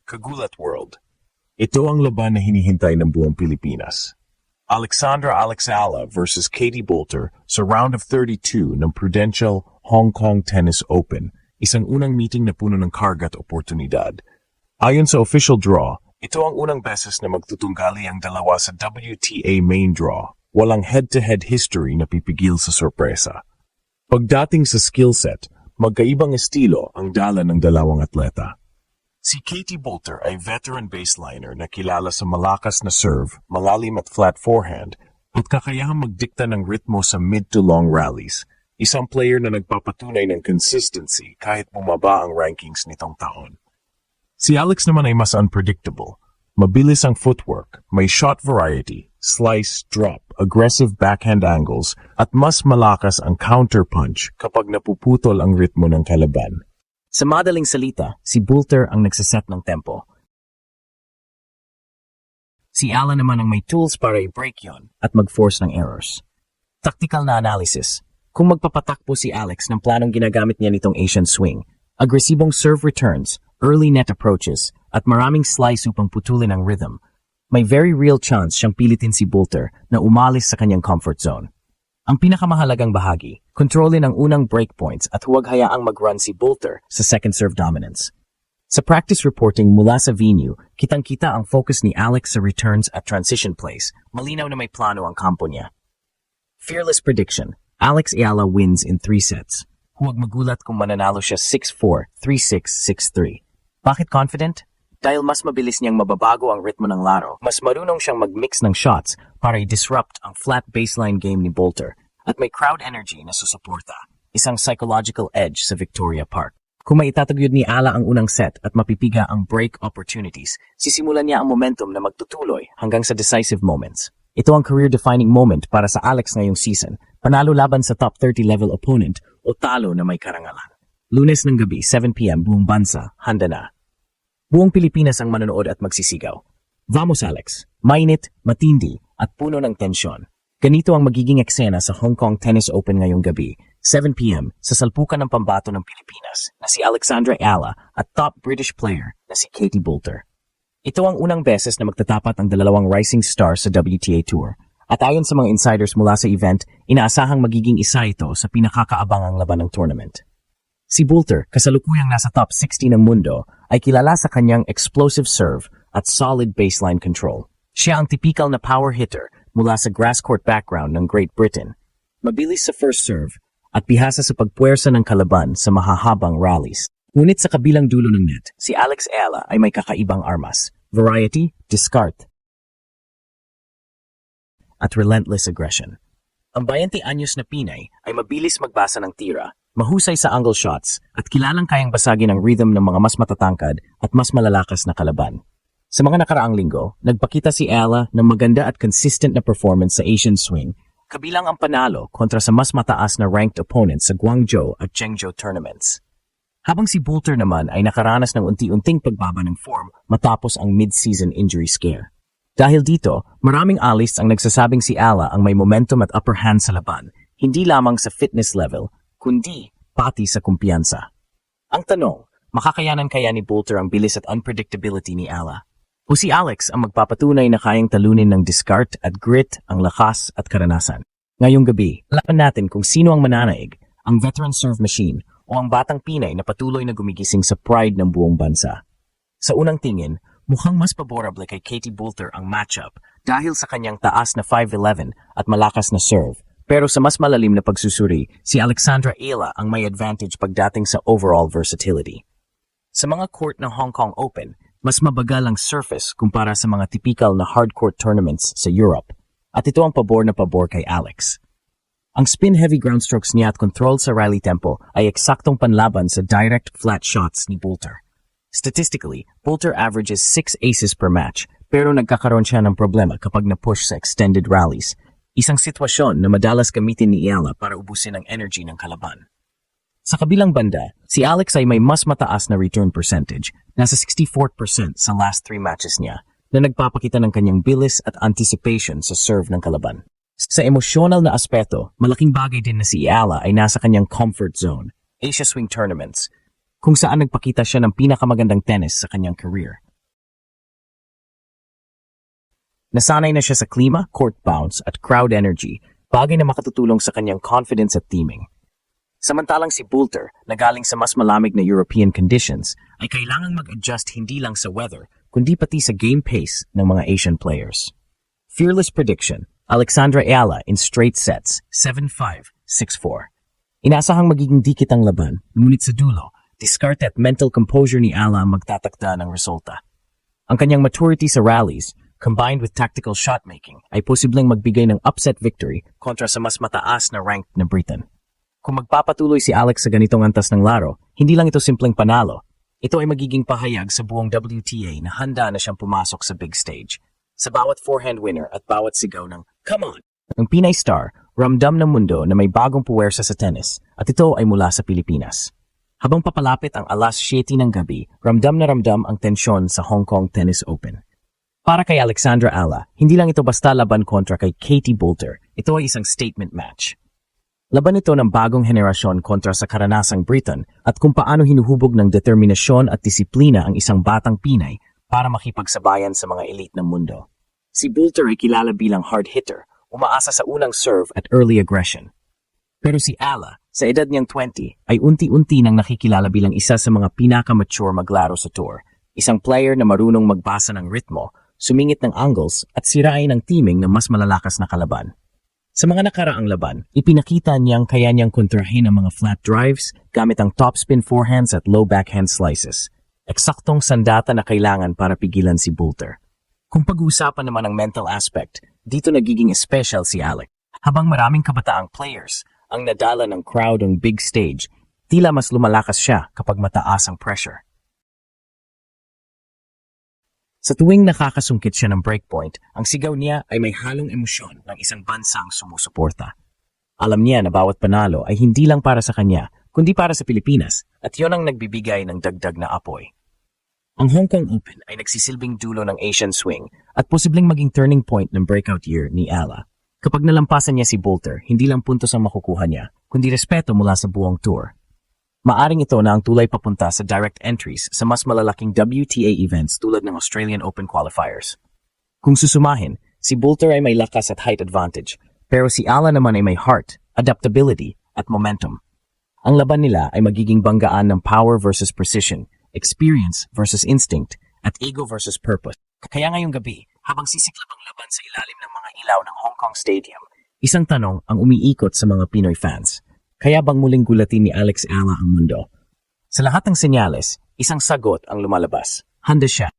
Kagulat World. Ito ang laban na hinihintay ng buong Pilipinas. Alexandra Ala versus Katie Boulter sa round of 32 ng Prudential Hong Kong Tennis Open, isang unang meeting na puno ng karga at oportunidad. Ayon sa official draw, ito ang unang beses na magtutunggali ang dalawa sa WTA main draw. Walang head-to-head history na pipigil sa sorpresa. Pagdating sa skill set, magkaibang estilo ang dala ng dalawang atleta. Si Katie Boulter ay veteran baseliner na kilala sa malakas na serve, malalim at flat forehand, at kakayahang magdikta ng ritmo sa mid to long rallies. Isang player na nagpapatunay ng consistency kahit bumaba ang rankings nitong taon. Si Alex naman ay mas unpredictable. Mabilis ang footwork, may shot variety, slice, drop, aggressive backhand angles, at mas malakas ang counter-punch kapag napuputol ang ritmo ng kalaban. Sa madaling salita, si Boulter ang nagsaset ng tempo. Si Ala naman ang may tools para i-break yon at mag-force ng errors. Tactical na analysis. Kung magpapatakbo si Alex ng planong ginagamit niya nitong Asian swing, agresibong serve returns, early net approaches, at maraming slice upang putulin ang rhythm, may very real chance siyang pilitin si Boulter na umalis sa kanyang comfort zone. Ang pinakamahalagang bahagi, kontrolin ang unang breakpoints at huwag hayaang mag-run si Boulter sa second serve dominance. Sa practice reporting mula sa venue, kitang-kita ang focus ni Alex sa returns at transition plays. Malinaw na may plano ang kampo niya. Fearless prediction, Alex Ayala wins in 3 sets. Huwag magulat kung mananalo siya 6-4, 3-6, 6-3. Bakit confident? Dahil mas mabilis niyang mababago ang ritmo ng laro, mas marunong siyang mag-mix ng shots para i-disrupt ang flat baseline game ni Boulter, at may crowd energy na susuporta, isang psychological edge sa Victoria Park. Kung maitataguyod ni Ala ang unang set at mapipiga ang break opportunities, sisimulan niya ang momentum na magtutuloy hanggang sa decisive moments. Ito ang career-defining moment para sa Alex ngayong season, panalo laban sa top 30 level opponent o talo na may karangalan. Lunes ng gabi, 7 p.m. buong bansa, handa na. Buong Pilipinas ang manonood at magsisigaw. Vamos Alex, mainit, matindi, at puno ng tensyon. Ganito ang magiging eksena sa Hong Kong Tennis Open ngayong gabi, 7 p.m. sa salpukan ng pambato ng Pilipinas na si Alexandra Ala at top British player na si Katie Boulter. Ito ang unang beses na magtatapat ang dalawang rising stars sa WTA Tour. At ayon sa mga insiders mula sa event, inaasahang magiging isa ito sa pinakakaabangang laban ng tournament. Si Boulter, kasalukuyang nasa top 60 ng mundo, ay kilala sa kanyang explosive serve at solid baseline control. Siya ang typical na power hitter mula sa grass court background ng Great Britain. Mabilis sa first serve at bihasa sa pagpuwersa ng kalaban sa mahahabang rallies. Ngunit sa kabilang dulo ng net, si Alex Ayala ay may kakaibang armas, variety, discard, at relentless aggression. Ang 20 anyos na Pinay ay mabilis magbasa ng tira, mahusay sa angle shots at kilalang kayang basagin ang rhythm ng mga mas matatangkad at mas malalakas na kalaban. Sa mga nakaraang linggo, nagpakita si Ala ng maganda at consistent na performance sa Asian swing, kabilang ang panalo kontra sa mas mataas na ranked opponents sa Guangzhou at Zhengzhou tournaments. Habang si Boulter naman ay nakaranas ng unti-unting pagbaba ng form matapos ang mid-season injury scare. Dahil dito, maraming analysts ang nagsasabing si Ala ang may momentum at upper hand sa laban, hindi lamang sa fitness level, kundi pati sa kumpiyansa. Ang tanong, makakayanan kaya ni Boulter ang bilis at unpredictability ni Ala? O si Alex ang magpapatunay na kayang talunin ng discard at grit ang lakas at karanasan? Ngayong gabi, laban natin kung sino ang mananaig, ang veteran serve machine o ang batang Pinay na patuloy na gumigising sa pride ng buong bansa. Sa unang tingin, mukhang mas favorable kay Katie Boulter ang matchup dahil sa kanyang taas na 5'11 at malakas na serve. Pero sa mas malalim na pagsusuri, si Alexandra Ayala ang may advantage pagdating sa overall versatility. Sa mga court ng Hong Kong Open, mas mabagal ang surface kumpara sa mga typical na hardcourt tournaments sa Europe. At ito ang pabor na pabor kay Alex. Ang spin-heavy ground strokes niya at control sa rally tempo ay eksaktong panlaban sa direct flat shots ni Boulter. Statistically, Boulter averages 6 aces per match, pero nagkakaroon siya ng problema kapag na-push sa extended rallies. Isang sitwasyon na madalas gamitin ni Ayala para ubusin ang energy ng kalaban. Sa kabilang banda, si Alex ay may mas mataas na return percentage, nasa 64% sa last 3 matches niya, na nagpapakita ng kanyang bilis at anticipation sa serve ng kalaban. Sa emosyonal na aspeto, malaking bagay din na si Ayala ay nasa kanyang comfort zone, Asia Swing Tournaments, kung saan nagpakita siya ng pinakamagandang tennis sa kanyang career. Nasanay na siya sa klima, court bounce at crowd energy, bagay na makatutulong sa kanyang confidence at teaming. Samantalang si Boulter, na galing sa mas malamig na European conditions, ay kailangang mag-adjust hindi lang sa weather, kundi pati sa game pace ng mga Asian players. Fearless prediction, Alexandra Ayala in straight sets, 7-5, 6-4. Inasahang magiging dikit ang laban, ngunit sa dulo, diskarte at mental composure ni Ayala ang magtatakda ng resulta. Ang kanyang maturity sa rallies, combined with tactical shot-making, ay posibleng magbigay ng upset victory kontra sa mas mataas na ranked na Briton. Kung magpapatuloy si Alex sa ganitong antas ng laro, hindi lang ito simpleng panalo. Ito ay magiging pahayag sa buong WTA na handa na siyang pumasok sa big stage. Sa bawat forehand winner at bawat sigaw ng, "Come on!" Ang Pinay star, ramdam ng mundo na may bagong puwersa sa tennis at ito ay mula sa Pilipinas. Habang papalapit ang alas 7 ng gabi, ramdam na ramdam ang tensyon sa Hong Kong Tennis Open. Para kay Alexandra Ayala, hindi lang ito basta laban kontra kay Katie Boulter, ito ay isang statement match. Laban ito ng bagong henerasyon kontra sa karanasang Briton at kung paano hinuhubog ng determinasyon at disiplina ang isang batang Pinay para makipagsabayan sa mga elite ng mundo. Si Boulter ay kilala bilang hard hitter, umaasa sa unang serve at early aggression. Pero si Ayala, sa edad niyang 20, ay unti-unti nang nakikilala bilang isa sa mga pinaka-mature maglaro sa tour. Isang player na marunong magbasa ng ritmo, sumingit ng angles at sirain ng teaming ng mas malalakas na kalaban. Sa mga nakaraang laban, ipinakita niyang kaya niyang kontrahin ang mga flat drives gamit ang topspin forehands at low backhand slices. Eksaktong sandata na kailangan para pigilan si Boulter. Kung pag-uusapan naman ang mental aspect, dito nagiging special si Alex. Habang maraming kabataang players ang nadala ng crowd ng big stage, tila mas lumalakas siya kapag mataas ang pressure. Sa tuwing nakakasungkit siya ng breakpoint, ang sigaw niya ay may halong emosyon ng isang bansang sumusuporta. Alam niya na bawat panalo ay hindi lang para sa kanya, kundi para sa Pilipinas, at yon ang nagbibigay ng dagdag na apoy. Ang Hong Kong Open ay nagsisilbing dulo ng Asian swing at posibleng maging turning point ng breakout year ni Ayala. Kapag nalampasan niya si Boulter, hindi lang puntos ang makukuha niya, kundi respeto mula sa buong tour. Maaring ito na ang tulay papunta sa direct entries sa mas malalaking WTA events tulad ng Australian Open qualifiers. Kung susumahin, si Boulter ay may lakas at height advantage, pero si Ayala naman ay may heart, adaptability, at momentum. Ang laban nila ay magiging banggaan ng power versus precision, experience versus instinct, at ego versus purpose. Kaya ngayong gabi, habang sisiklab ang laban sa ilalim ng mga ilaw ng Hong Kong Stadium, isang tanong ang umiikot sa mga Pinoy fans. Kaya bang muling gulatin ni Alex Ayala ang mundo? Sa lahat ng senyales, isang sagot ang lumalabas. Handa siya.